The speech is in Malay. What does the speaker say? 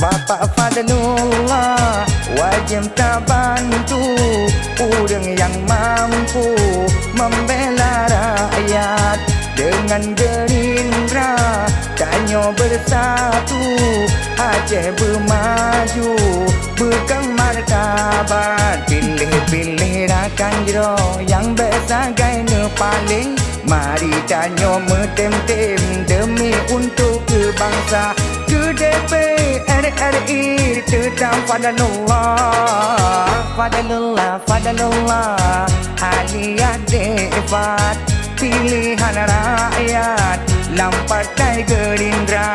Bapak Fadlullah wajib tak bantu orang yang mampu membela rakyat. Dengan Gerindra Tanyo bersatu, Aceh bermaju bukan martabat. Pilih-pilih rakan jero yang bersagai paling. Mari Tanyo mentem-tem demi untuk bangsa. Ke DPR RI tetap Fadlullah, Fadlullah, Fadlullah, Aliyah Defat. Pilihan rakyat dalam Partai Gerindra.